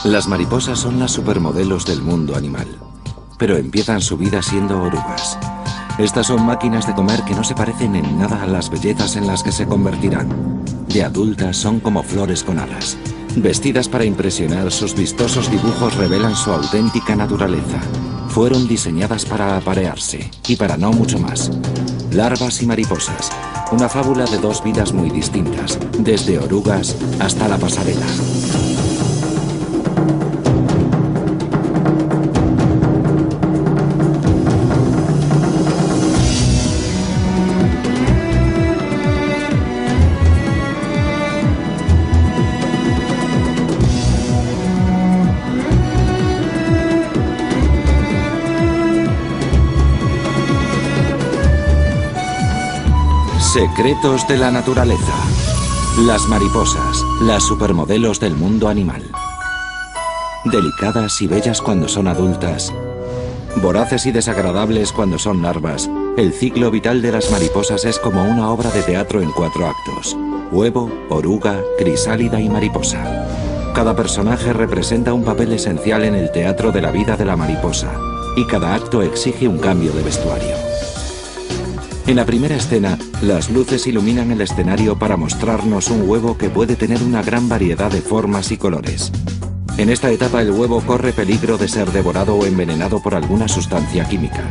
Las mariposas son las supermodelos del mundo animal, pero empiezan su vida siendo orugas. Estas son máquinas de comer que no se parecen en nada a las bellezas en las que se convertirán. De adultas son como flores con alas. Vestidas para impresionar, sus vistosos dibujos revelan su auténtica naturaleza. Fueron diseñadas para aparearse, y para no mucho más. Larvas y mariposas, una fábula de dos vidas muy distintas, desde orugas hasta la pasarela. Secretos de la naturaleza. Las mariposas, las supermodelos del mundo animal. Delicadas y bellas cuando son adultas, voraces y desagradables cuando son larvas, el ciclo vital de las mariposas es como una obra de teatro en 4 actos: huevo, oruga, crisálida y mariposa. Cada personaje representa un papel esencial en el teatro de la vida de la mariposa, y cada acto exige un cambio de vestuario. En la primera escena, las luces iluminan el escenario para mostrarnos un huevo que puede tener una gran variedad de formas y colores. En esta etapa el huevo corre peligro de ser devorado o envenenado por alguna sustancia química.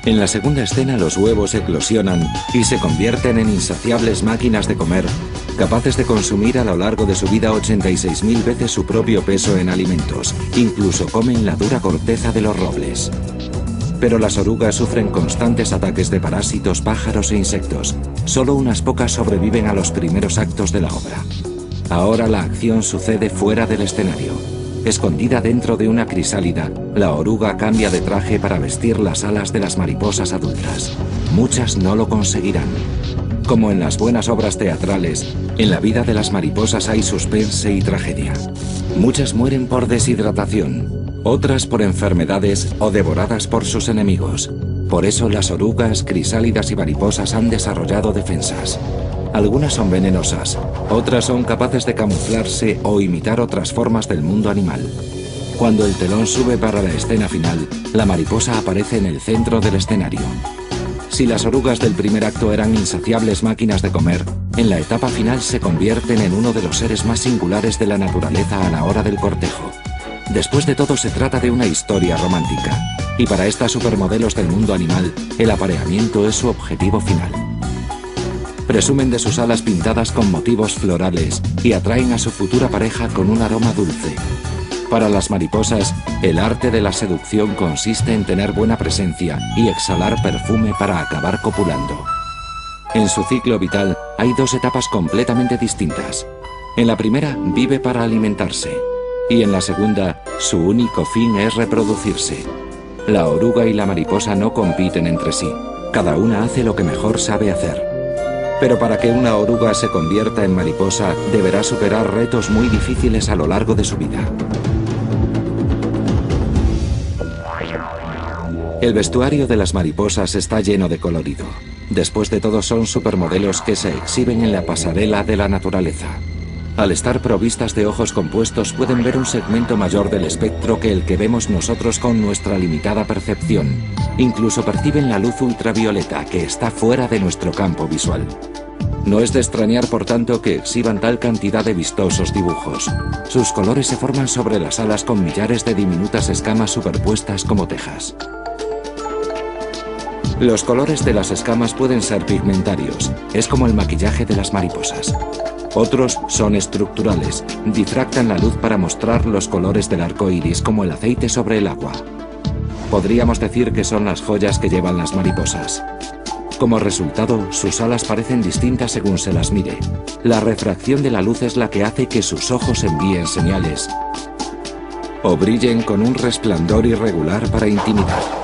En la segunda escena los huevos eclosionan y se convierten en insaciables máquinas de comer, capaces de consumir a lo largo de su vida 86.000 veces su propio peso en alimentos. Incluso comen la dura corteza de los robles. Pero las orugas sufren constantes ataques de parásitos, pájaros e insectos. Solo unas pocas sobreviven a los primeros actos de la obra. Ahora la acción sucede fuera del escenario. Escondida dentro de una crisálida, la oruga cambia de traje para vestir las alas de las mariposas adultas. Muchas no lo conseguirán. Como en las buenas obras teatrales, en la vida de las mariposas hay suspense y tragedia. Muchas mueren por deshidratación, otras por enfermedades o devoradas por sus enemigos. Por eso las orugas, crisálidas y mariposas han desarrollado defensas. Algunas son venenosas, otras son capaces de camuflarse o imitar otras formas del mundo animal. Cuando el telón sube para la escena final, la mariposa aparece en el centro del escenario. Si las orugas del primer acto eran insaciables máquinas de comer, en la etapa final se convierten en uno de los seres más singulares de la naturaleza a la hora del cortejo. Después de todo se trata de una historia romántica, y para estas supermodelos del mundo animal, el apareamiento es su objetivo final. Presumen de sus alas pintadas con motivos florales y atraen a su futura pareja con un aroma dulce. Para las mariposas, el arte de la seducción consiste en tener buena presencia y exhalar perfume para acabar copulando. En su ciclo vital hay 2 etapas completamente distintas. En la primera vive para alimentarse, y en la segunda su único fin es reproducirse. La oruga y la mariposa no compiten entre sí, cada una hace lo que mejor sabe hacer. Pero para que una oruga se convierta en mariposa, deberá superar retos muy difíciles a lo largo de su vida. El vestuario de las mariposas está lleno de colorido. Después de todo son supermodelos que se exhiben en la pasarela de la naturaleza. Al estar provistas de ojos compuestos pueden ver un segmento mayor del espectro que el que vemos nosotros con nuestra limitada percepción. Incluso perciben la luz ultravioleta que está fuera de nuestro campo visual. No es de extrañar, por tanto, que exhiban tal cantidad de vistosos dibujos. Sus colores se forman sobre las alas con millares de diminutas escamas superpuestas como tejas. Los colores de las escamas pueden ser pigmentarios, es como el maquillaje de las mariposas. Otros son estructurales, difractan la luz para mostrar los colores del arco iris como el aceite sobre el agua. Podríamos decir que son las joyas que llevan las mariposas. Como resultado, sus alas parecen distintas según se las mire. La refracción de la luz es la que hace que sus ojos envíen señales o brillen con un resplandor irregular para intimidar.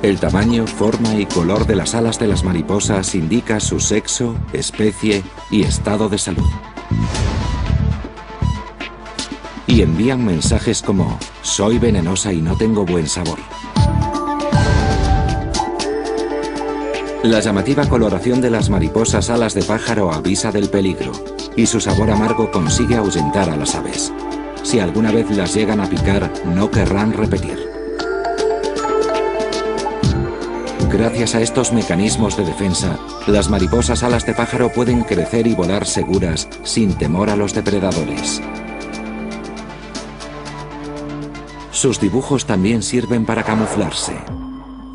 El tamaño, forma y color de las alas de las mariposas indica su sexo, especie y estado de salud. Y envían mensajes como: soy venenosa y no tengo buen sabor. La llamativa coloración de las mariposas alas de pájaro avisa del peligro, y su sabor amargo consigue ahuyentar a las aves. Si alguna vez las llegan a picar, no querrán repetir. Gracias a estos mecanismos de defensa, las mariposas alas de pájaro pueden crecer y volar seguras, sin temor a los depredadores. Sus dibujos también sirven para camuflarse.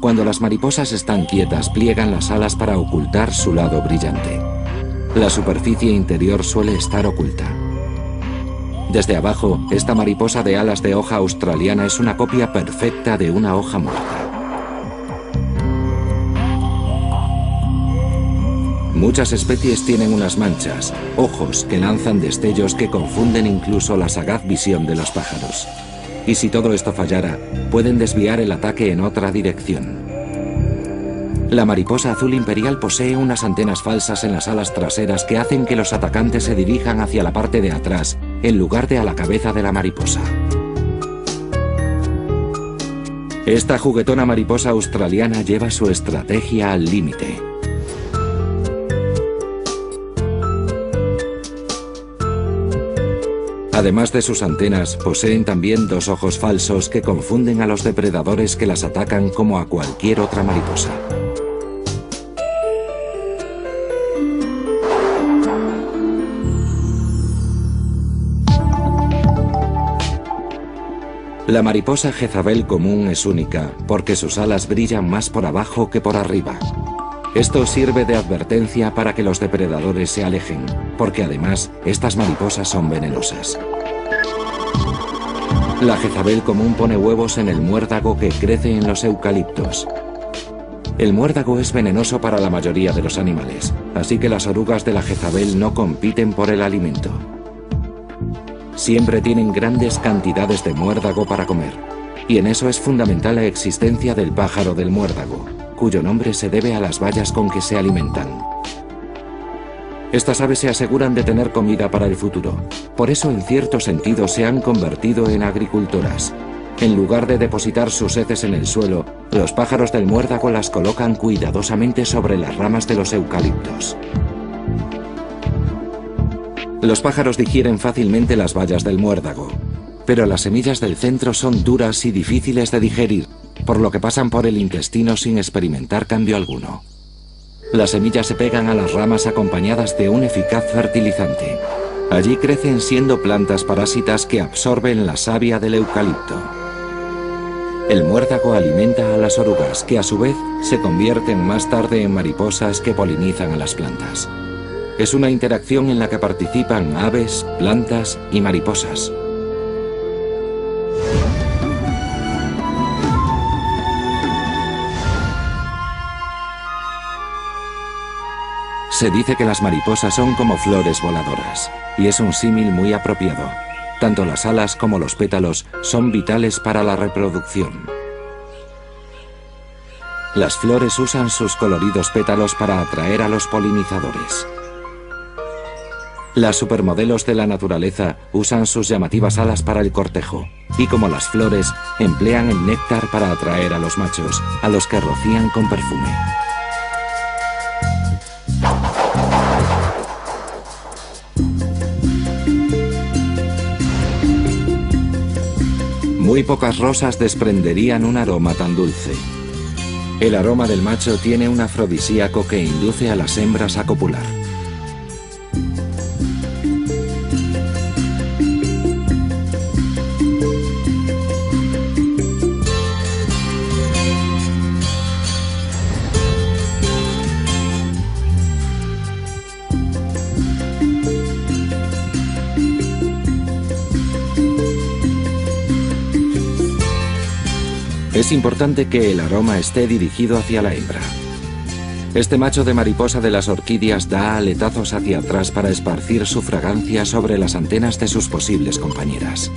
Cuando las mariposas están quietas, pliegan las alas para ocultar su lado brillante. La superficie interior suele estar oculta. Desde abajo, esta mariposa de alas de hoja australiana es una copia perfecta de una hoja muerta. Muchas especies tienen unas manchas, ojos que lanzan destellos que confunden incluso la sagaz visión de los pájaros. Y si todo esto fallara, pueden desviar el ataque en otra dirección. La mariposa azul imperial posee unas antenas falsas en las alas traseras que hacen que los atacantes se dirijan hacia la parte de atrás, en lugar de a la cabeza de la mariposa. Esta juguetona mariposa australiana lleva su estrategia al límite. Además de sus antenas, poseen también dos ojos falsos que confunden a los depredadores que las atacan como a cualquier otra mariposa. La mariposa Jezabel común es única porque sus alas brillan más por abajo que por arriba. Esto sirve de advertencia para que los depredadores se alejen, porque además estas mariposas son venenosas. La Jezabel común pone huevos en el muérdago que crece en los eucaliptos. El muérdago es venenoso para la mayoría de los animales, así que las orugas de la Jezabel no compiten por el alimento. Siempre tienen grandes cantidades de muérdago para comer, y en eso es fundamental la existencia del pájaro del muérdago, cuyo nombre se debe a las bayas con que se alimentan. Estas aves se aseguran de tener comida para el futuro. Por eso, en cierto sentido, se han convertido en agricultoras. En lugar de depositar sus heces en el suelo, los pájaros del muérdago las colocan cuidadosamente sobre las ramas de los eucaliptos. Los pájaros digieren fácilmente las bayas del muérdago, pero las semillas del centro son duras y difíciles de digerir, por lo que pasan por el intestino sin experimentar cambio alguno. Las semillas se pegan a las ramas acompañadas de un eficaz fertilizante. Allí crecen siendo plantas parásitas que absorben la savia del eucalipto. El muérdago alimenta a las orugas, que a su vez se convierten más tarde en mariposas que polinizan a las plantas. Es una interacción en la que participan aves, plantas y mariposas. Se dice que las mariposas son como flores voladoras, y es un símil muy apropiado. Tanto las alas como los pétalos son vitales para la reproducción. Las flores usan sus coloridos pétalos para atraer a los polinizadores. Las supermodelos de la naturaleza usan sus llamativas alas para el cortejo, y como las flores, emplean el néctar para atraer a los machos, a los que rocían con perfume. Muy pocas rosas desprenderían un aroma tan dulce. El aroma del macho tiene un afrodisíaco que induce a las hembras a copular. Es importante que el aroma esté dirigido hacia la hembra. Este macho de mariposa de las orquídeas da aletazos hacia atrás para esparcir su fragancia sobre las antenas de sus posibles compañeras.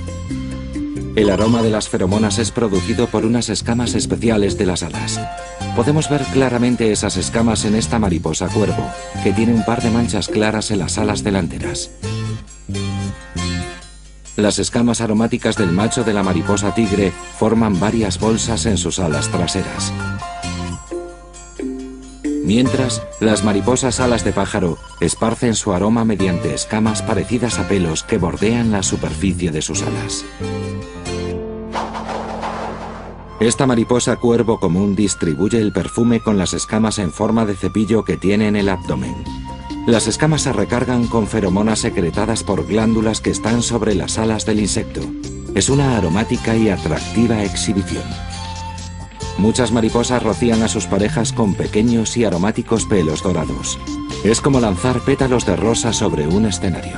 El aroma de las feromonas es producido por unas escamas especiales de las alas. Podemos ver claramente esas escamas en esta mariposa cuervo, que tiene un par de manchas claras en las alas delanteras. Las escamas aromáticas del macho de la mariposa tigre forman varias bolsas en sus alas traseras. Mientras, las mariposas alas de pájaro esparcen su aroma mediante escamas parecidas a pelos que bordean la superficie de sus alas. Esta mariposa cuervo común distribuye el perfume con las escamas en forma de cepillo que tiene en el abdomen. Las escamas se recargan con feromonas secretadas por glándulas que están sobre las alas del insecto. Es una aromática y atractiva exhibición. Muchas mariposas rocían a sus parejas con pequeños y aromáticos pelos dorados. Es como lanzar pétalos de rosa sobre un escenario.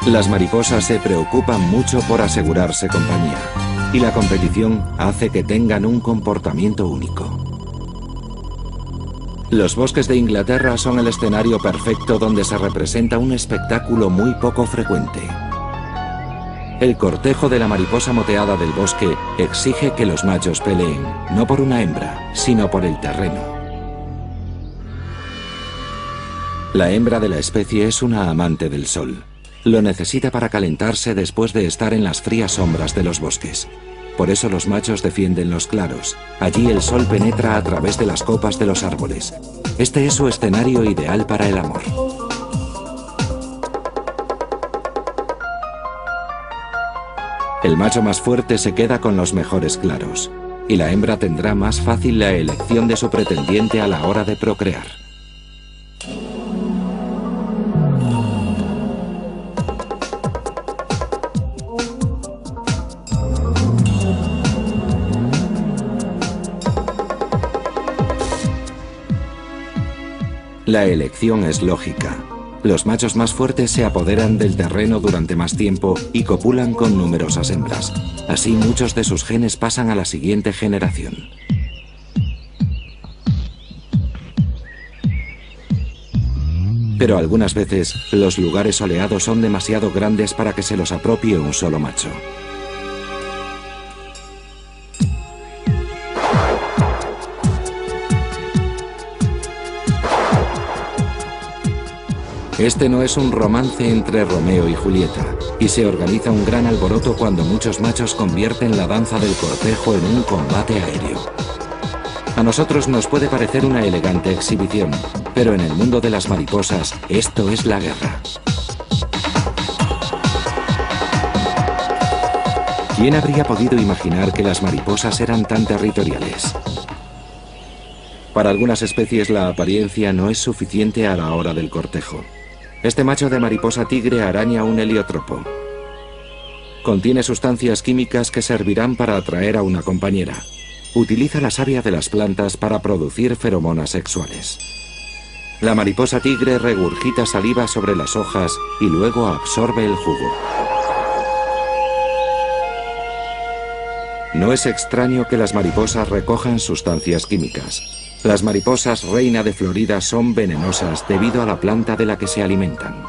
Las mariposas se preocupan mucho por asegurarse compañía, y la competición hace que tengan un comportamiento único. Los bosques de Inglaterra son el escenario perfecto donde se representa un espectáculo muy poco frecuente. El cortejo de la mariposa moteada del bosque exige que los machos peleen, no por una hembra, sino por el terreno. La hembra de la especie es una amante del sol. Lo necesita para calentarse después de estar en las frías sombras de los bosques. Por eso los machos defienden los claros. Allí el sol penetra a través de las copas de los árboles. Este es su escenario ideal para el amor. El macho más fuerte se queda con los mejores claros, y la hembra tendrá más fácil la elección de su pretendiente a la hora de procrear. La elección es lógica. Los machos más fuertes se apoderan del terreno durante más tiempo y copulan con numerosas hembras. Así muchos de sus genes pasan a la siguiente generación. Pero algunas veces los lugares soleados son demasiado grandes para que se los apropie un solo macho. Este no es un romance entre Romeo y Julieta, y se organiza un gran alboroto cuando muchos machos convierten la danza del cortejo en un combate aéreo. A nosotros nos puede parecer una elegante exhibición, pero en el mundo de las mariposas esto es la guerra. ¿Quién habría podido imaginar que las mariposas eran tan territoriales? Para algunas especies la apariencia no es suficiente a la hora del cortejo. Este macho de mariposa tigre araña un heliotropo. Contiene sustancias químicas que servirán para atraer a una compañera. Utiliza la savia de las plantas para producir feromonas sexuales. La mariposa tigre regurgita saliva sobre las hojas y luego absorbe el jugo. No es extraño que las mariposas recojan sustancias químicas. Las mariposas reina de Florida son venenosas debido a la planta de la que se alimentan.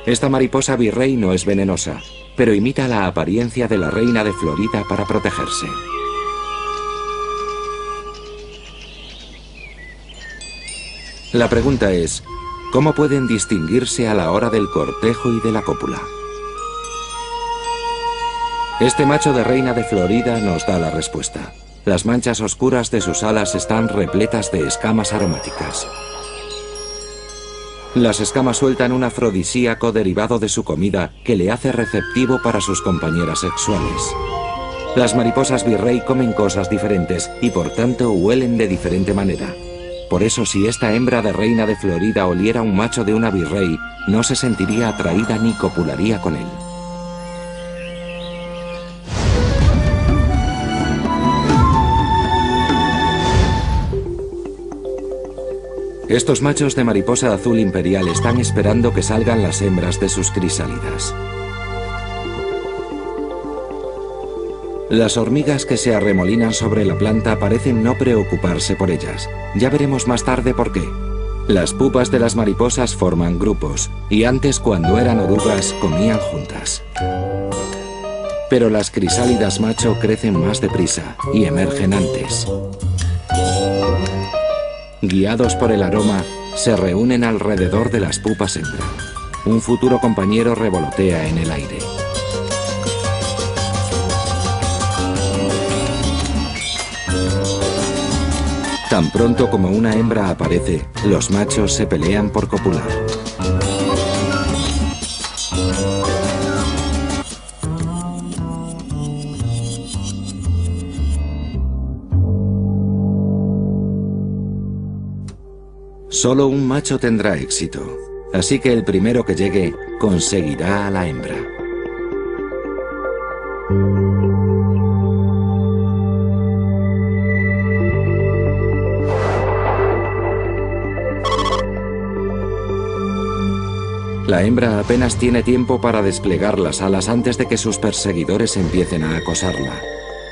Esta mariposa virrey no es venenosa, pero imita la apariencia de la reina de Florida para protegerse. La pregunta es, ¿cómo pueden distinguirse a la hora del cortejo y de la cópula? Este macho de reina de Florida nos da la respuesta. Las manchas oscuras de sus alas están repletas de escamas aromáticas. Las escamas sueltan un afrodisíaco derivado de su comida que le hace receptivo para sus compañeras sexuales. Las mariposas virrey comen cosas diferentes y por tanto huelen de diferente manera. Por eso si esta hembra de reina de Florida oliera un macho de una virrey, no se sentiría atraída ni copularía con él. Estos machos de mariposa azul imperial están esperando que salgan las hembras de sus crisálidas. Las hormigas que se arremolinan sobre la planta parecen no preocuparse por ellas. Ya veremos más tarde por qué. Las pupas de las mariposas forman grupos, y antes cuando eran orugas comían juntas. Pero las crisálidas macho crecen más deprisa y emergen antes. Guiados por el aroma, Se reúnen alrededor de las pupas hembra. Un futuro compañero revolotea en el aire. Tan pronto como una hembra aparece, los machos se pelean por copular. Solo un macho tendrá éxito, así que el primero que llegue conseguirá a la hembra. La hembra apenas tiene tiempo para desplegar las alas antes de que sus perseguidores empiecen a acosarla.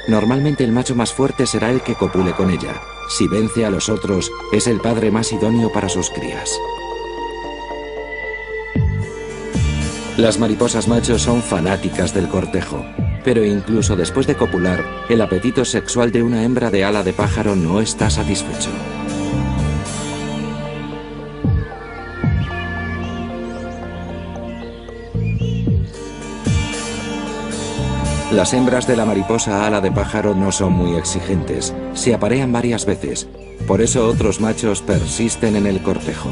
Normalmente el macho más fuerte será el que copule con ella. Si vence a los otros, es el padre más idóneo para sus crías. Las mariposas machos son fanáticas del cortejo, pero incluso después de copular, el apetito sexual de una hembra de ala de pájaro no está satisfecho. Las hembras de la mariposa ala de pájaro no son muy exigentes, se aparean varias veces, por eso otros machos persisten en el cortejo.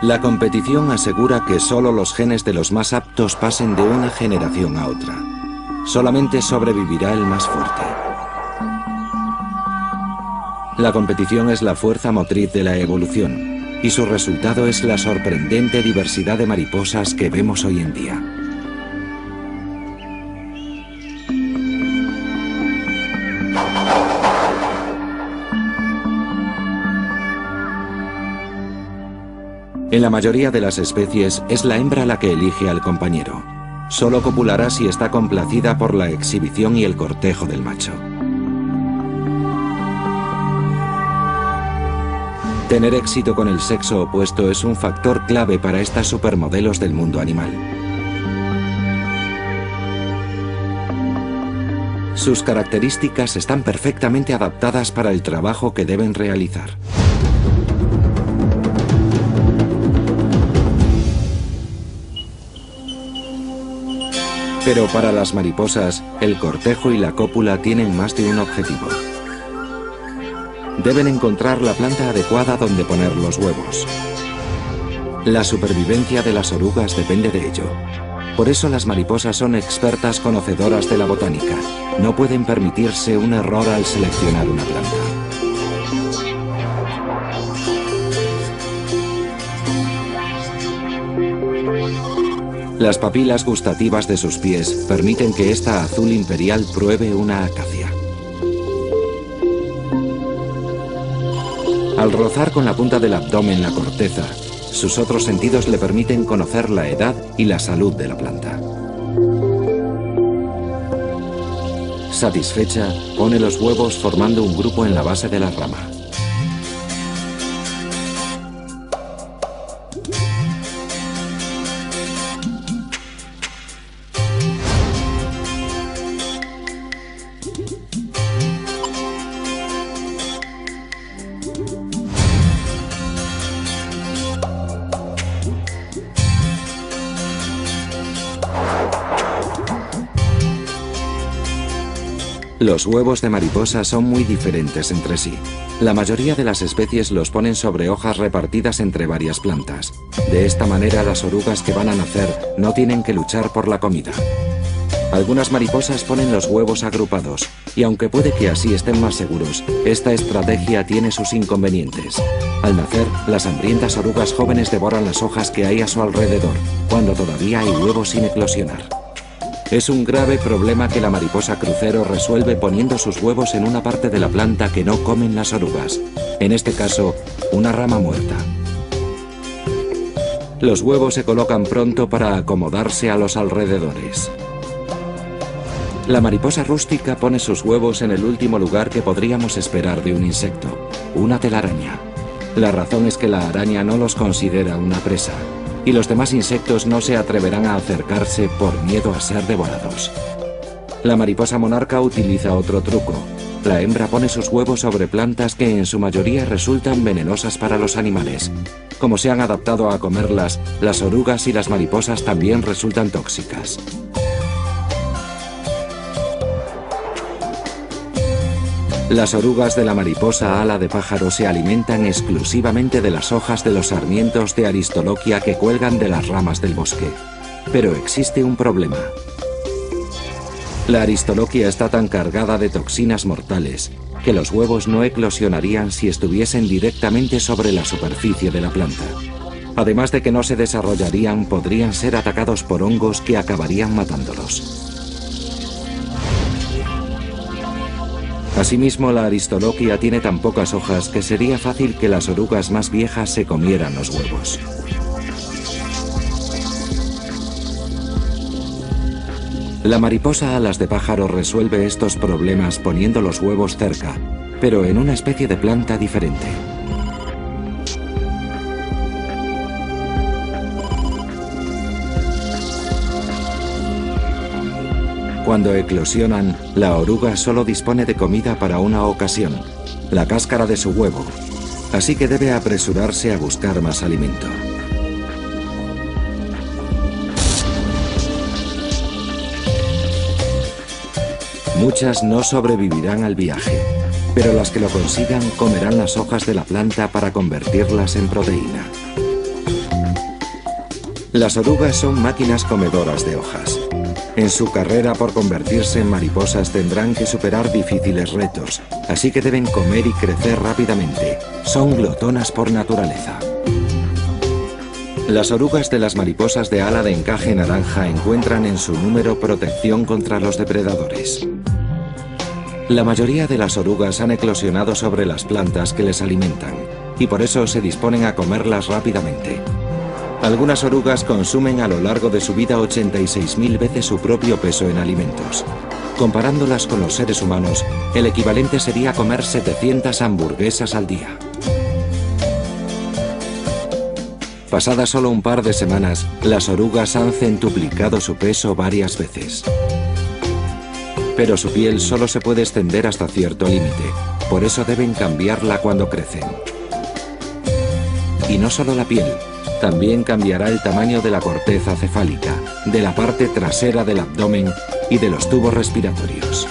La competición asegura que solo los genes de los más aptos pasen de una generación a otra. Solamente sobrevivirá el más fuerte. La competición es la fuerza motriz de la evolución, y su resultado es la sorprendente diversidad de mariposas que vemos hoy en día. En la mayoría de las especies es la hembra la que elige al compañero. Solo copulará si está complacida por la exhibición y el cortejo del macho. Tener éxito con el sexo opuesto es un factor clave para estas supermodelos del mundo animal. Sus características están perfectamente adaptadas para el trabajo que deben realizar. Pero para las mariposas, el cortejo y la cópula tienen más de un objetivo. Deben encontrar la planta adecuada donde poner los huevos. La supervivencia de las orugas depende de ello. Por eso las mariposas son expertas conocedoras de la botánica. No pueden permitirse un error al seleccionar una planta. Las papilas gustativas de sus pies permiten que esta azul imperial pruebe una acacia. Al rozar con la punta del abdomen la corteza, sus otros sentidos le permiten conocer la edad y la salud de la planta. Satisfecha, pone los huevos formando un grupo en la base de la rama. Los huevos de mariposa son muy diferentes entre sí. La mayoría de las especies los ponen sobre hojas repartidas entre varias plantas. De esta manera las orugas que van a nacer no tienen que luchar por la comida. Algunas mariposas ponen los huevos agrupados, y aunque puede que así estén más seguros, esta estrategia tiene sus inconvenientes. Al nacer, las hambrientas orugas jóvenes devoran las hojas que hay a su alrededor, cuando todavía hay huevos sin eclosionar. Es un grave problema que la mariposa crucero resuelve poniendo sus huevos en una parte de la planta que no comen las orugas, en este caso, una rama muerta. Los huevos se colocan pronto para acomodarse a los alrededores. La mariposa rústica pone sus huevos en el último lugar que podríamos esperar de un insecto, una telaraña. La razón es que la araña no los considera una presa, y los demás insectos no se atreverán a acercarse por miedo a ser devorados. La mariposa monarca utiliza otro truco. La hembra pone sus huevos sobre plantas que en su mayoría resultan venenosas para los animales. Como se han adaptado a comerlas, las orugas y las mariposas también resultan tóxicas. Las orugas de la mariposa ala de pájaro se alimentan exclusivamente de las hojas de los sarmientos de Aristoloquia que cuelgan de las ramas del bosque. Pero existe un problema. La Aristoloquia está tan cargada de toxinas mortales que los huevos no eclosionarían si estuviesen directamente sobre la superficie de la planta. Además de que no se desarrollarían, podrían ser atacados por hongos que acabarían matándolos. Asimismo, la Aristoloquia tiene tan pocas hojas que sería fácil que las orugas más viejas se comieran los huevos. La mariposa alas de pájaro resuelve estos problemas poniendo los huevos cerca, pero en una especie de planta diferente. Cuando eclosionan, la oruga solo dispone de comida para una ocasión, la cáscara de su huevo, así que debe apresurarse a buscar más alimento. Muchas no sobrevivirán al viaje, pero las que lo consigan comerán las hojas de la planta para convertirlas en proteína. Las orugas son máquinas comedoras de hojas. En su carrera por convertirse en mariposas tendrán que superar difíciles retos, así que deben comer y crecer rápidamente. Son glotonas por naturaleza. Las orugas de las mariposas de ala de encaje naranja encuentran en su número protección contra los depredadores. La mayoría de las orugas han eclosionado sobre las plantas que les alimentan, y por eso se disponen a comerlas rápidamente. Algunas orugas consumen a lo largo de su vida 86.000 veces su propio peso en alimentos. Comparándolas con los seres humanos, el equivalente sería comer 700 hamburguesas al día. Pasadas solo un par de semanas, las orugas han centuplicado su peso varias veces. Pero su piel solo se puede extender hasta cierto límite, por eso deben cambiarla cuando crecen. Y no solo la piel. También cambiará el tamaño de la corteza cefálica, de la parte trasera del abdomen y de los tubos respiratorios.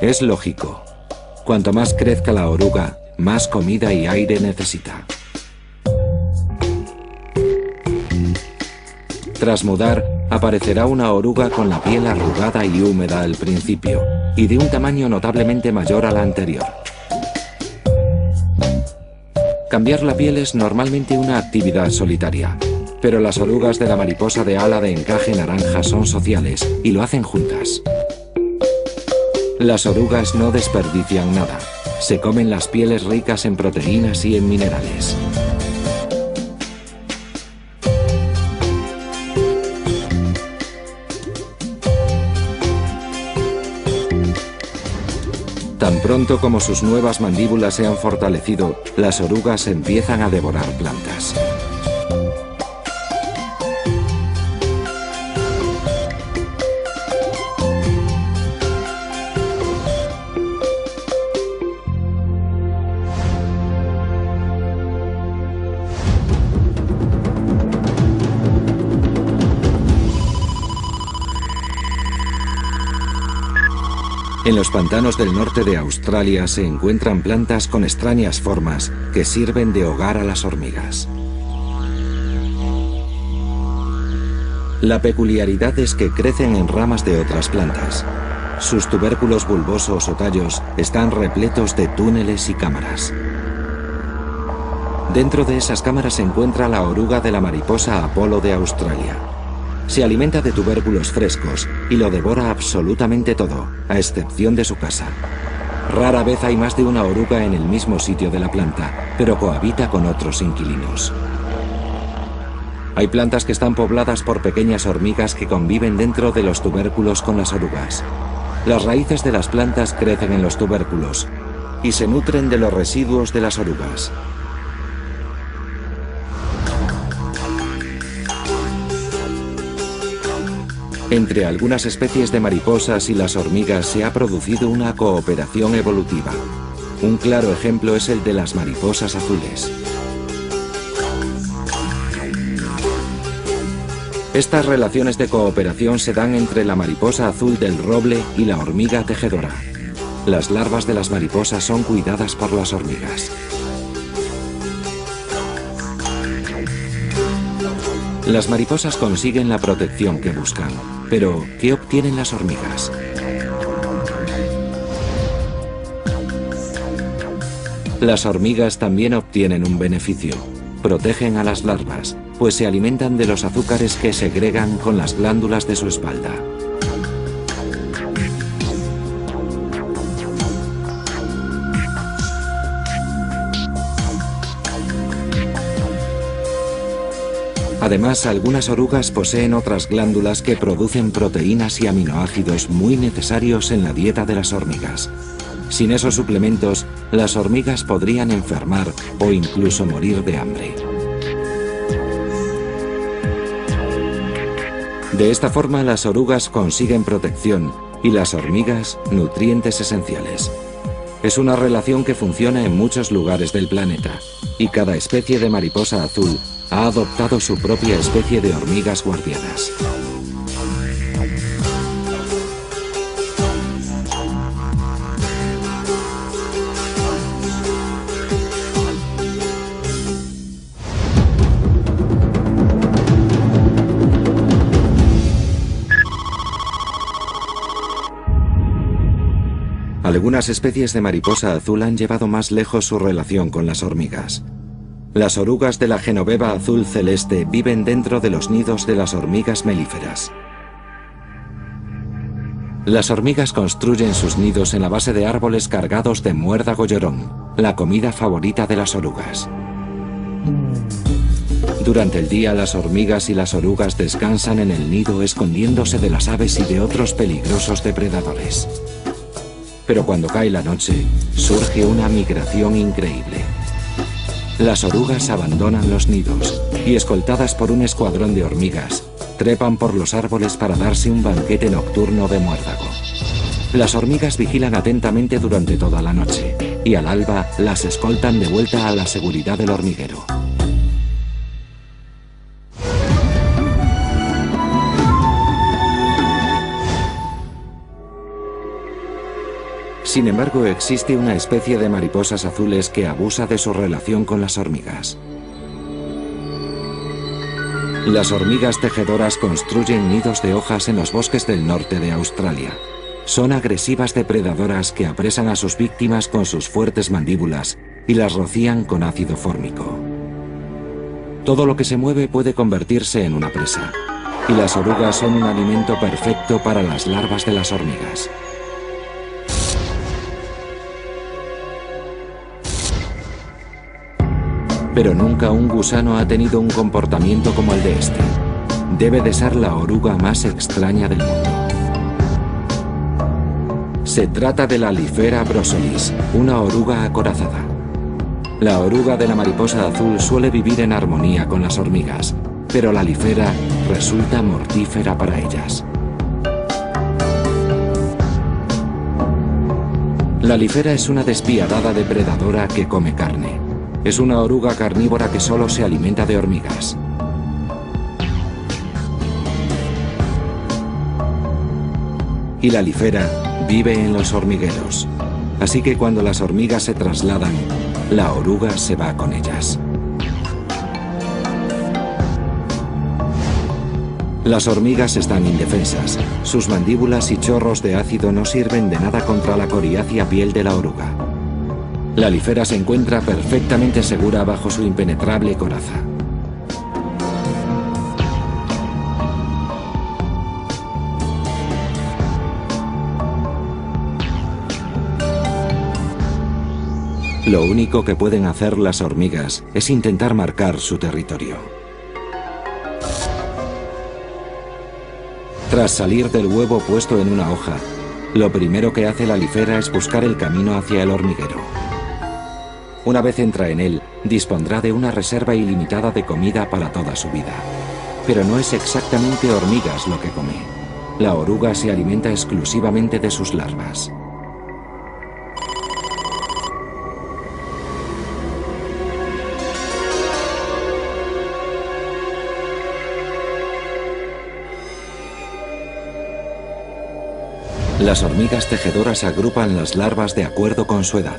Es lógico. Cuanto más crezca la oruga, más comida y aire necesita. Tras mudar, aparecerá una oruga con la piel arrugada y húmeda al principio, y de un tamaño notablemente mayor a la anterior. Cambiar la piel es normalmente una actividad solitaria, pero las orugas de la mariposa de ala de encaje naranja son sociales y lo hacen juntas. Las orugas no desperdician nada, se comen las pieles ricas en proteínas y en minerales. Tan pronto como sus nuevas mandíbulas se han fortalecido, las orugas empiezan a devorar plantas. En los pantanos del norte de Australia se encuentran plantas con extrañas formas que sirven de hogar a las hormigas. La peculiaridad es que crecen en ramas de otras plantas. Sus tubérculos bulbosos o tallos están repletos de túneles y cámaras. Dentro de esas cámaras se encuentra la oruga de la mariposa Apolo de Australia. Se alimenta de tubérculos frescos y lo devora absolutamente todo, a excepción de su casa. Rara vez hay más de una oruga en el mismo sitio de la planta, pero cohabita con otros inquilinos. Hay plantas que están pobladas por pequeñas hormigas que conviven dentro de los tubérculos con las orugas. Las raíces de las plantas crecen en los tubérculos y se nutren de los residuos de las orugas. Entre algunas especies de mariposas y las hormigas se ha producido una cooperación evolutiva. Un claro ejemplo es el de las mariposas azules. Estas relaciones de cooperación se dan entre la mariposa azul del roble y la hormiga tejedora. Las larvas de las mariposas son cuidadas por las hormigas. Las mariposas consiguen la protección que buscan, pero ¿qué obtienen las hormigas? Las hormigas también obtienen un beneficio. Protegen a las larvas, pues se alimentan de los azúcares que segregan con las glándulas de su espalda. Además, algunas orugas poseen otras glándulas que producen proteínas y aminoácidos muy necesarios en la dieta de las hormigas. Sin esos suplementos, las hormigas podrían enfermar o incluso morir de hambre. De esta forma, las orugas consiguen protección y las hormigas nutrientes esenciales. Es una relación que funciona en muchos lugares del planeta, y cada especie de mariposa azul ha adoptado su propia especie de hormigas guardianas. Algunas especies de mariposa azul han llevado más lejos su relación con las hormigas. Las orugas de la genoveva azul celeste viven dentro de los nidos de las hormigas melíferas. Las hormigas construyen sus nidos en la base de árboles cargados de muérdago llorón, la comida favorita de las orugas. Durante el día, las hormigas y las orugas descansan en el nido escondiéndose de las aves y de otros peligrosos depredadores. Pero cuando cae la noche, surge una migración increíble. Las orugas abandonan los nidos y, escoltadas por un escuadrón de hormigas, trepan por los árboles para darse un banquete nocturno de muérdago. Las hormigas vigilan atentamente durante toda la noche y al alba las escoltan de vuelta a la seguridad del hormiguero. Sin embargo, existe una especie de mariposas azules que abusa de su relación con las hormigas. Las hormigas tejedoras construyen nidos de hojas en los bosques del norte de Australia. Son agresivas depredadoras que apresan a sus víctimas con sus fuertes mandíbulas y las rocían con ácido fórmico. Todo lo que se mueve puede convertirse en una presa, y las orugas son un alimento perfecto para las larvas de las hormigas. Pero nunca un gusano ha tenido un comportamiento como el de este. Debe de ser la oruga más extraña del mundo. Se trata de la Lifera brosolis, una oruga acorazada. La oruga de la mariposa azul suele vivir en armonía con las hormigas, pero la Lifera resulta mortífera para ellas. La Lifera es una despiadada depredadora que come carne. Es una oruga carnívora que solo se alimenta de hormigas. Y la Lifera vive en los hormigueros. Así que cuando las hormigas se trasladan, la oruga se va con ellas. Las hormigas están indefensas. Sus mandíbulas y chorros de ácido no sirven de nada contra la coriácea piel de la oruga. La Lifera se encuentra perfectamente segura bajo su impenetrable coraza. Lo único que pueden hacer las hormigas es intentar marcar su territorio. Tras salir del huevo puesto en una hoja, lo primero que hace la alífera es buscar el camino hacia el hormiguero. Una vez entra en él, dispondrá de una reserva ilimitada de comida para toda su vida. Pero no es exactamente hormigas lo que come. La oruga se alimenta exclusivamente de sus larvas. Las hormigas tejedoras agrupan las larvas de acuerdo con su edad.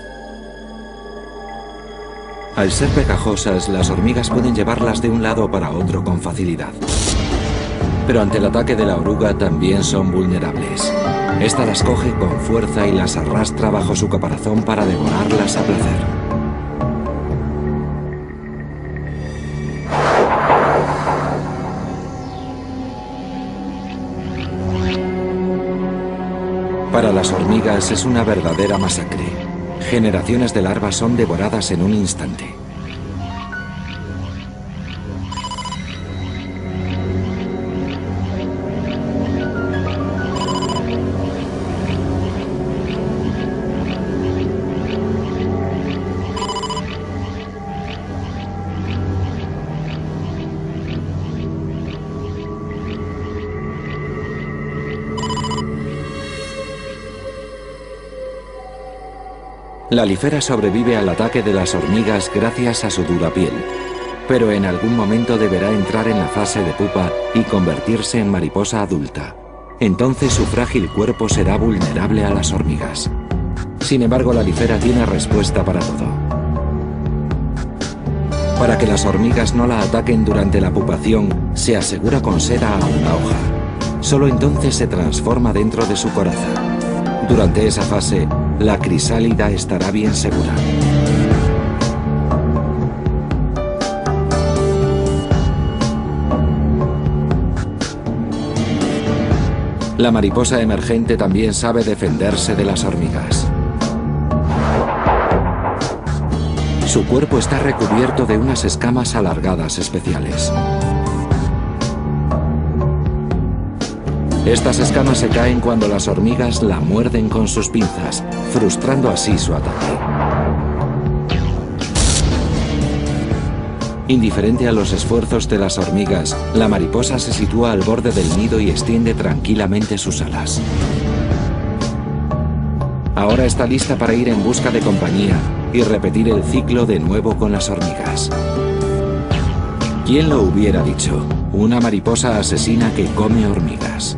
Al ser pegajosas, las hormigas pueden llevarlas de un lado para otro con facilidad. Pero ante el ataque de la oruga también son vulnerables. Esta las coge con fuerza y las arrastra bajo su caparazón para devorarlas a placer. Para las hormigas es una verdadera masacre. Generaciones de larvas son devoradas en un instante. La alífera sobrevive al ataque de las hormigas gracias a su dura piel, pero en algún momento deberá entrar en la fase de pupa y convertirse en mariposa adulta. Entonces su frágil cuerpo será vulnerable a las hormigas. Sin embargo, la alífera tiene respuesta para todo. Para que las hormigas no la ataquen durante la pupación, se asegura con seda a una hoja. Solo entonces se transforma dentro de su coraza. Durante esa fase, la crisálida estará bien segura. La mariposa emergente también sabe defenderse de las hormigas. Su cuerpo está recubierto de unas escamas alargadas especiales. Estas escamas se caen cuando las hormigas la muerden con sus pinzas, frustrando así su ataque. Indiferente a los esfuerzos de las hormigas, la mariposa se sitúa al borde del nido y extiende tranquilamente sus alas. Ahora está lista para ir en busca de compañía y repetir el ciclo de nuevo con las hormigas. ¿Quién lo hubiera dicho? Una mariposa asesina que come hormigas.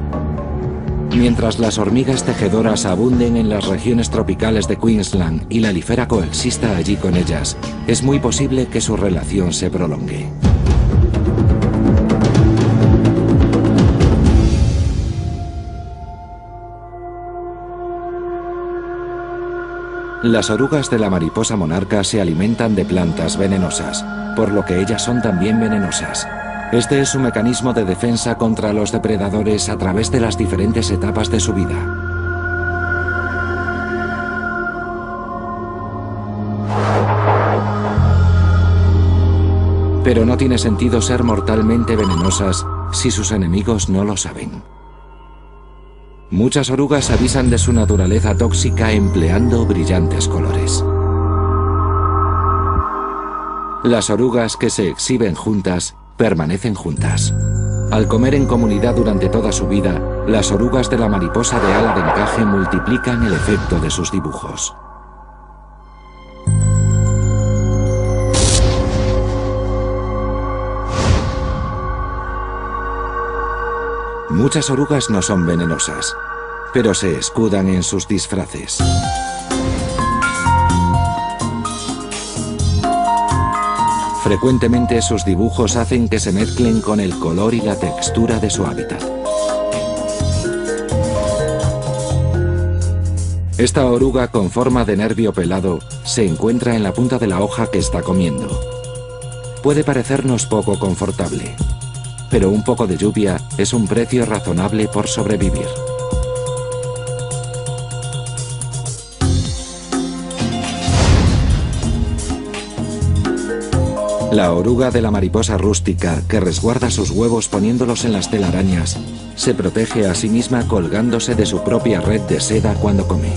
Mientras las hormigas tejedoras abunden en las regiones tropicales de Queensland y la alífera coexista allí con ellas, es muy posible que su relación se prolongue. Las orugas de la mariposa monarca se alimentan de plantas venenosas, por lo que ellas son también venenosas. Este es su mecanismo de defensa contra los depredadores a través de las diferentes etapas de su vida. Pero no tiene sentido ser mortalmente venenosas si sus enemigos no lo saben. Muchas orugas avisan de su naturaleza tóxica empleando brillantes colores. Las orugas que se exhiben juntas permanecen juntas. Al comer en comunidad durante toda su vida, las orugas de la mariposa de ala de encaje multiplican el efecto de sus dibujos. Muchas orugas no son venenosas, pero se escudan en sus disfraces. Frecuentemente sus dibujos hacen que se mezclen con el color y la textura de su hábitat. Esta oruga con forma de nervio pelado se encuentra en la punta de la hoja que está comiendo. Puede parecernos poco confortable, pero un poco de lluvia es un precio razonable por sobrevivir. La oruga de la mariposa rústica, que resguarda sus huevos poniéndolos en las telarañas, se protege a sí misma colgándose de su propia red de seda cuando come.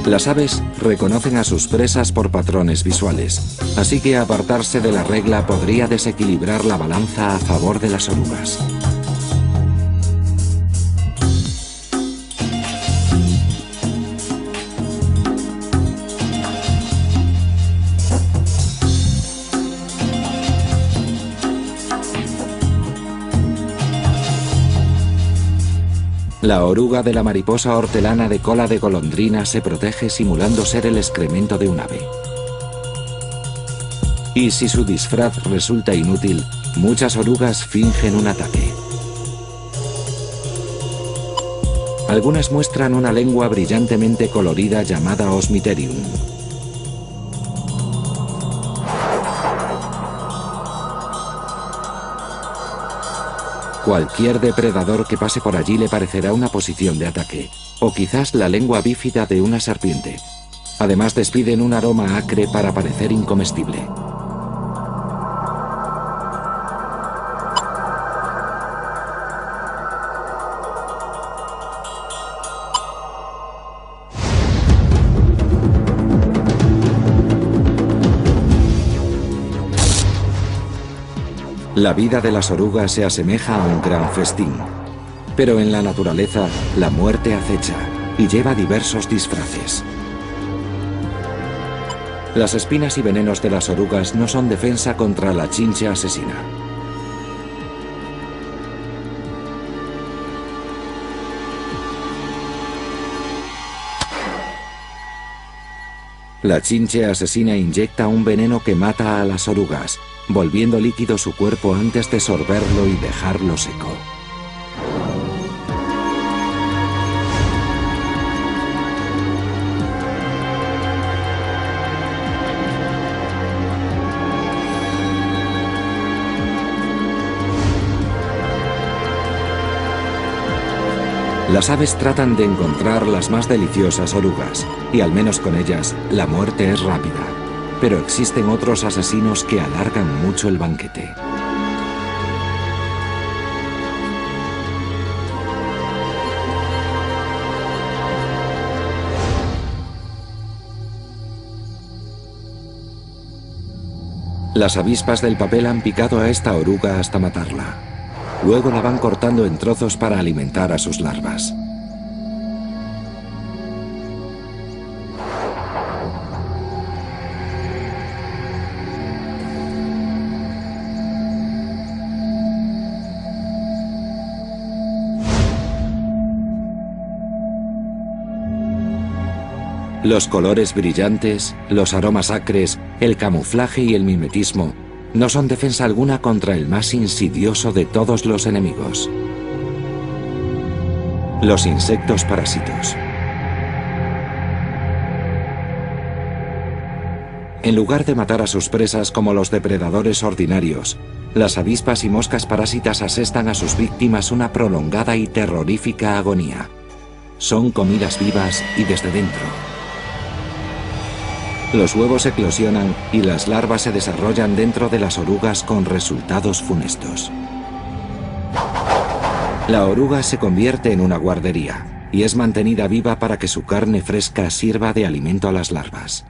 Las aves reconocen a sus presas por patrones visuales, así que apartarse de la regla podría desequilibrar la balanza a favor de las orugas. La oruga de la mariposa hortelana de cola de golondrina se protege simulando ser el excremento de un ave. Y si su disfraz resulta inútil, muchas orugas fingen un ataque. Algunas muestran una lengua brillantemente colorida llamada Osmiterium. Cualquier depredador que pase por allí le parecerá una posición de ataque, o quizás la lengua bífida de una serpiente. Además despiden un aroma acre para parecer incomestible. La vida de las orugas se asemeja a un gran festín, pero en la naturaleza la muerte acecha y lleva diversos disfraces. Las espinas y venenos de las orugas no son defensa contra la chinche asesina. La chinche asesina inyecta un veneno que mata a las orugas, volviendo líquido su cuerpo antes de sorberlo y dejarlo seco. Las aves tratan de encontrar las más deliciosas orugas, y al menos con ellas, la muerte es rápida. Pero existen otros asesinos que alargan mucho el banquete. Las avispas del papel han picado a esta oruga hasta matarla. Luego la van cortando en trozos para alimentar a sus larvas. Los colores brillantes, los aromas acres, el camuflaje y el mimetismo no son defensa alguna contra el más insidioso de todos los enemigos: los insectos parásitos. En lugar de matar a sus presas como los depredadores ordinarios, las avispas y moscas parásitas asestan a sus víctimas una prolongada y terrorífica agonía. Son comidas vivas y desde dentro. Los huevos eclosionan y las larvas se desarrollan dentro de las orugas con resultados funestos. La oruga se convierte en una guardería y es mantenida viva para que su carne fresca sirva de alimento a las larvas.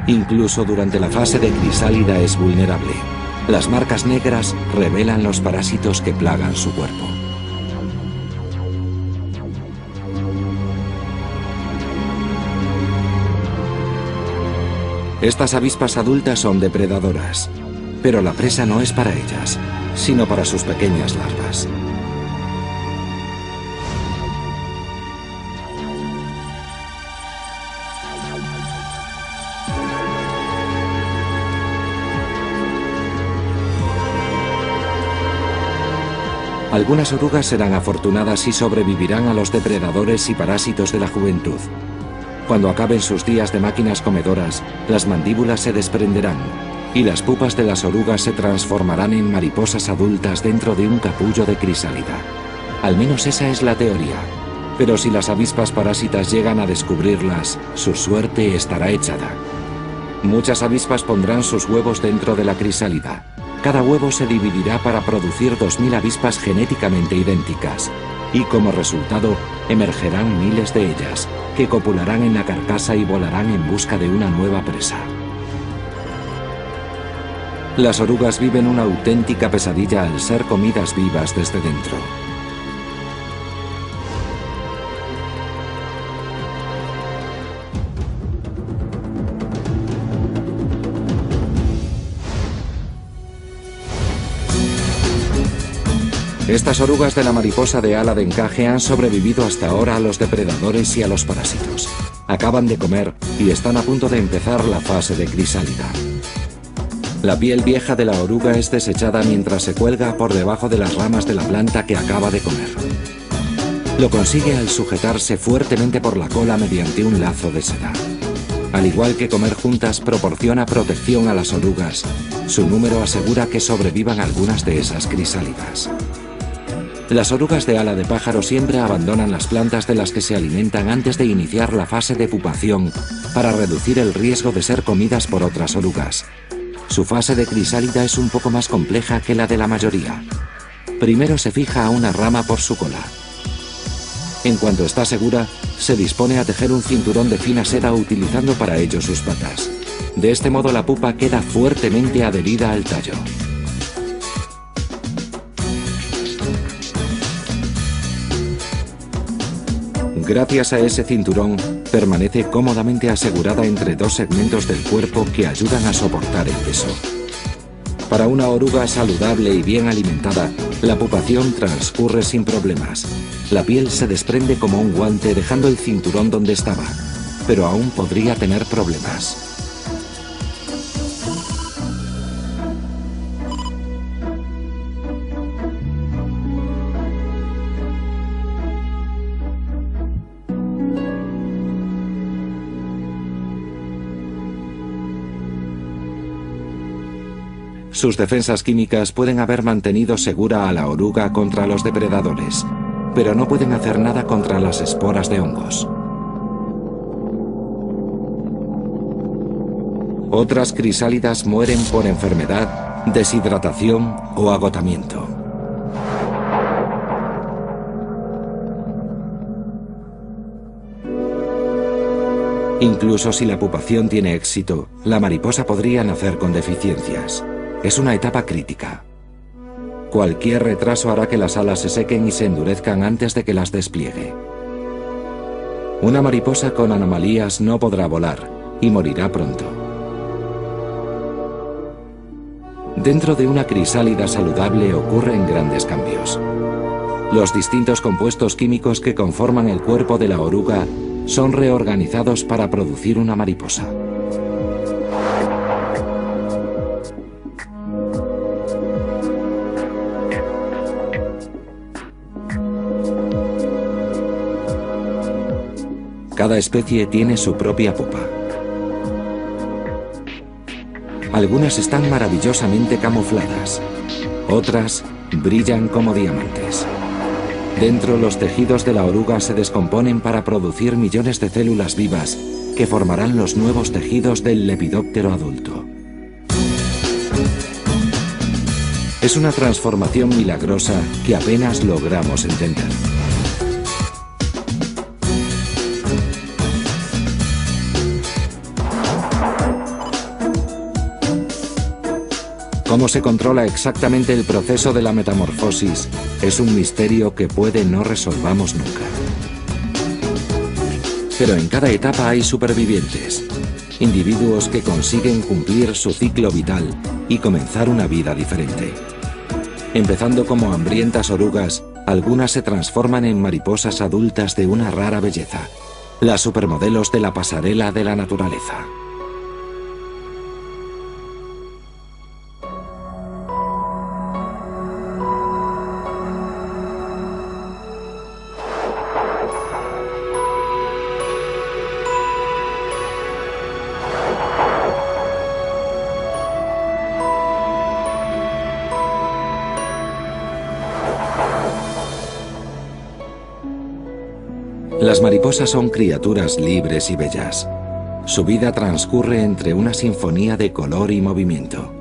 Incluso durante la fase de crisálida es vulnerable. Las marcas negras revelan los parásitos que plagan su cuerpo. Estas avispas adultas son depredadoras, pero la presa no es para ellas, sino para sus pequeñas larvas. Algunas orugas serán afortunadas y sobrevivirán a los depredadores y parásitos de la juventud. Cuando acaben sus días de máquinas comedoras, las mandíbulas se desprenderán y las pupas de las orugas se transformarán en mariposas adultas dentro de un capullo de crisálida. Al menos esa es la teoría. Pero si las avispas parásitas llegan a descubrirlas, su suerte estará echada. Muchas avispas pondrán sus huevos dentro de la crisálida. Cada huevo se dividirá para producir 2000 avispas genéticamente idénticas. Y como resultado, emergerán miles de ellas, que copularán en la carcasa y volarán en busca de una nueva presa. Las orugas viven una auténtica pesadilla al ser comidas vivas desde dentro. Estas orugas de la mariposa de ala de encaje han sobrevivido hasta ahora a los depredadores y a los parásitos. Acaban de comer y están a punto de empezar la fase de crisálida. La piel vieja de la oruga es desechada mientras se cuelga por debajo de las ramas de la planta que acaba de comer. Lo consigue al sujetarse fuertemente por la cola mediante un lazo de seda. Al igual que comer juntas proporciona protección a las orugas, su número asegura que sobrevivan algunas de esas crisálidas. Las orugas de ala de pájaro siempre abandonan las plantas de las que se alimentan antes de iniciar la fase de pupación para reducir el riesgo de ser comidas por otras orugas. Su fase de crisálida es un poco más compleja que la de la mayoría. Primero se fija a una rama por su cola. En cuanto está segura, se dispone a tejer un cinturón de fina seda utilizando para ello sus patas. De este modo la pupa queda fuertemente adherida al tallo. Gracias a ese cinturón, permanece cómodamente asegurada entre dos segmentos del cuerpo que ayudan a soportar el peso. Para una oruga saludable y bien alimentada, la pupación transcurre sin problemas. La piel se desprende como un guante dejando el cinturón donde estaba, pero aún podría tener problemas. Sus defensas químicas pueden haber mantenido segura a la oruga contra los depredadores, pero no pueden hacer nada contra las esporas de hongos. Otras crisálidas mueren por enfermedad, deshidratación o agotamiento. Incluso si la pupación tiene éxito, la mariposa podría nacer con deficiencias. Es una etapa crítica. Cualquier retraso hará que las alas se sequen y se endurezcan antes de que las despliegue. Una mariposa con anomalías no podrá volar y morirá pronto. Dentro de una crisálida saludable ocurren grandes cambios. Los distintos compuestos químicos que conforman el cuerpo de la oruga son reorganizados para producir una mariposa. Cada especie tiene su propia pupa. Algunas están maravillosamente camufladas, otras brillan como diamantes. Dentro, los tejidos de la oruga se descomponen para producir millones de células vivas que formarán los nuevos tejidos del lepidóptero adulto. Es una transformación milagrosa que apenas logramos entender. Cómo se controla exactamente el proceso de la metamorfosis es un misterio que puede no resolvamos nunca. Pero en cada etapa hay supervivientes, individuos que consiguen cumplir su ciclo vital y comenzar una vida diferente. Empezando como hambrientas orugas, algunas se transforman en mariposas adultas de una rara belleza, las supermodelos de la pasarela de la naturaleza. Las mariposas son criaturas libres y bellas. Su vida transcurre entre una sinfonía de color y movimiento.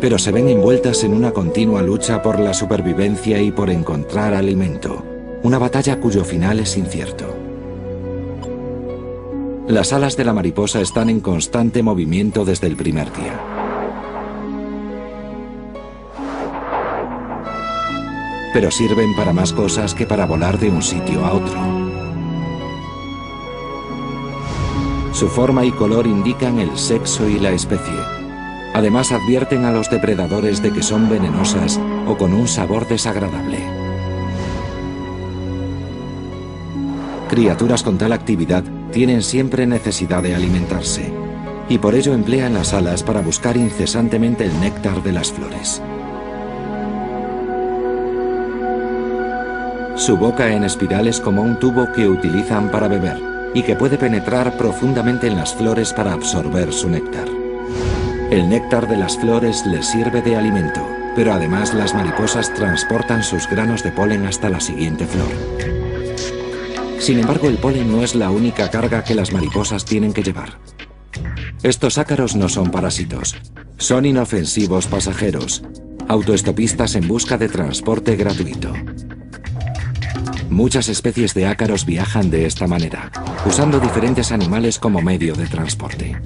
Pero se ven envueltas en una continua lucha por la supervivencia y por encontrar alimento, una batalla cuyo final es incierto. Las alas de la mariposa están en constante movimiento desde el primer día. Pero sirven para más cosas que para volar de un sitio a otro. Su forma y color indican el sexo y la especie. Además advierten a los depredadores de que son venenosas o con un sabor desagradable. Criaturas con tal actividad tienen siempre necesidad de alimentarse, y por ello emplean las alas para buscar incesantemente el néctar de las flores. Su boca en espiral es como un tubo que utilizan para beber y que puede penetrar profundamente en las flores para absorber su néctar. El néctar de las flores les sirve de alimento, pero además las mariposas transportan sus granos de polen hasta la siguiente flor. Sin embargo, el polen no es la única carga que las mariposas tienen que llevar. Estos ácaros no son parásitos, son inofensivos pasajeros, autoestopistas en busca de transporte gratuito. Muchas especies de ácaros viajan de esta manera, usando diferentes animales como medio de transporte.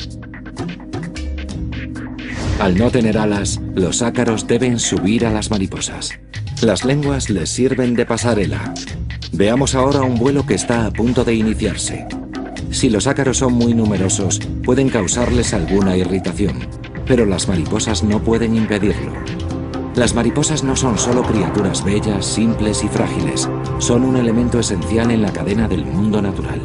Al no tener alas, los ácaros deben subir a las mariposas. Las lenguas les sirven de pasarela. Veamos ahora un vuelo que está a punto de iniciarse. Si los ácaros son muy numerosos, pueden causarles alguna irritación, pero las mariposas no pueden impedirlo. Las mariposas no son solo criaturas bellas, simples y frágiles, son un elemento esencial en la cadena del mundo natural.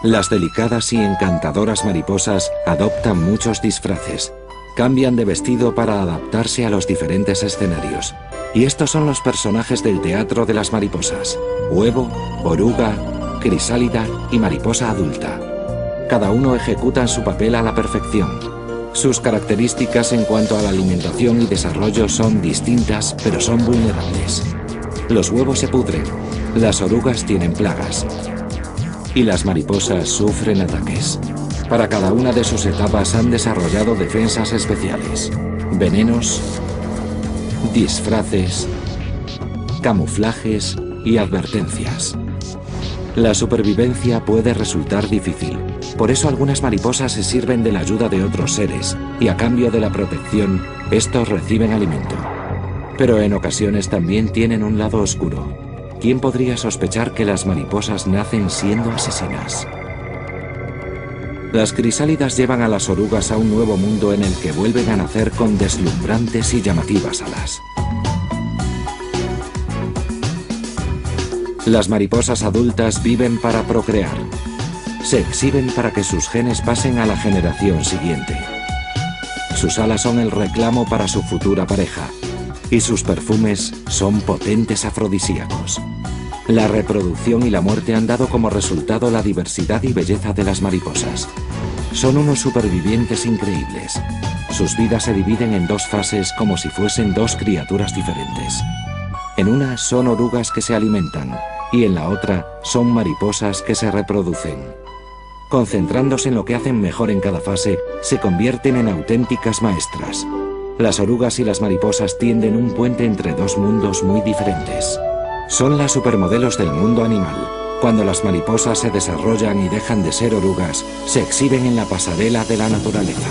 Las delicadas y encantadoras mariposas adoptan muchos disfraces. Cambian de vestido para adaptarse a los diferentes escenarios. Y estos son los personajes del teatro de las mariposas: huevo, oruga, crisálida y mariposa adulta. Cada uno ejecuta su papel a la perfección. Sus características en cuanto a la alimentación y desarrollo son distintas, pero son vulnerables. Los huevos se pudren, las orugas tienen plagas y las mariposas sufren ataques. Para cada una de sus etapas han desarrollado defensas especiales, venenos, disfraces, camuflajes y advertencias. La supervivencia puede resultar difícil, por eso algunas mariposas se sirven de la ayuda de otros seres y a cambio de la protección, estos reciben alimento. Pero en ocasiones también tienen un lado oscuro. ¿Quién podría sospechar que las mariposas nacen siendo asesinas? Las crisálidas llevan a las orugas a un nuevo mundo en el que vuelven a nacer con deslumbrantes y llamativas alas. Las mariposas adultas viven para procrear. Se exhiben para que sus genes pasen a la generación siguiente. Sus alas son el reclamo para su futura pareja, y sus perfumes son potentes afrodisíacos. La reproducción y la muerte han dado como resultado la diversidad y belleza de las mariposas. Son unos supervivientes increíbles. Sus vidas se dividen en dos fases como si fuesen dos criaturas diferentes. En una son orugas que se alimentan y en la otra son mariposas que se reproducen. Concentrándose en lo que hacen mejor en cada fase, se convierten en auténticas maestras. Las orugas y las mariposas tienden un puente entre dos mundos muy diferentes. Son las supermodelos del mundo animal. Cuando las mariposas se desarrollan y dejan de ser orugas, se exhiben en la pasarela de la naturaleza.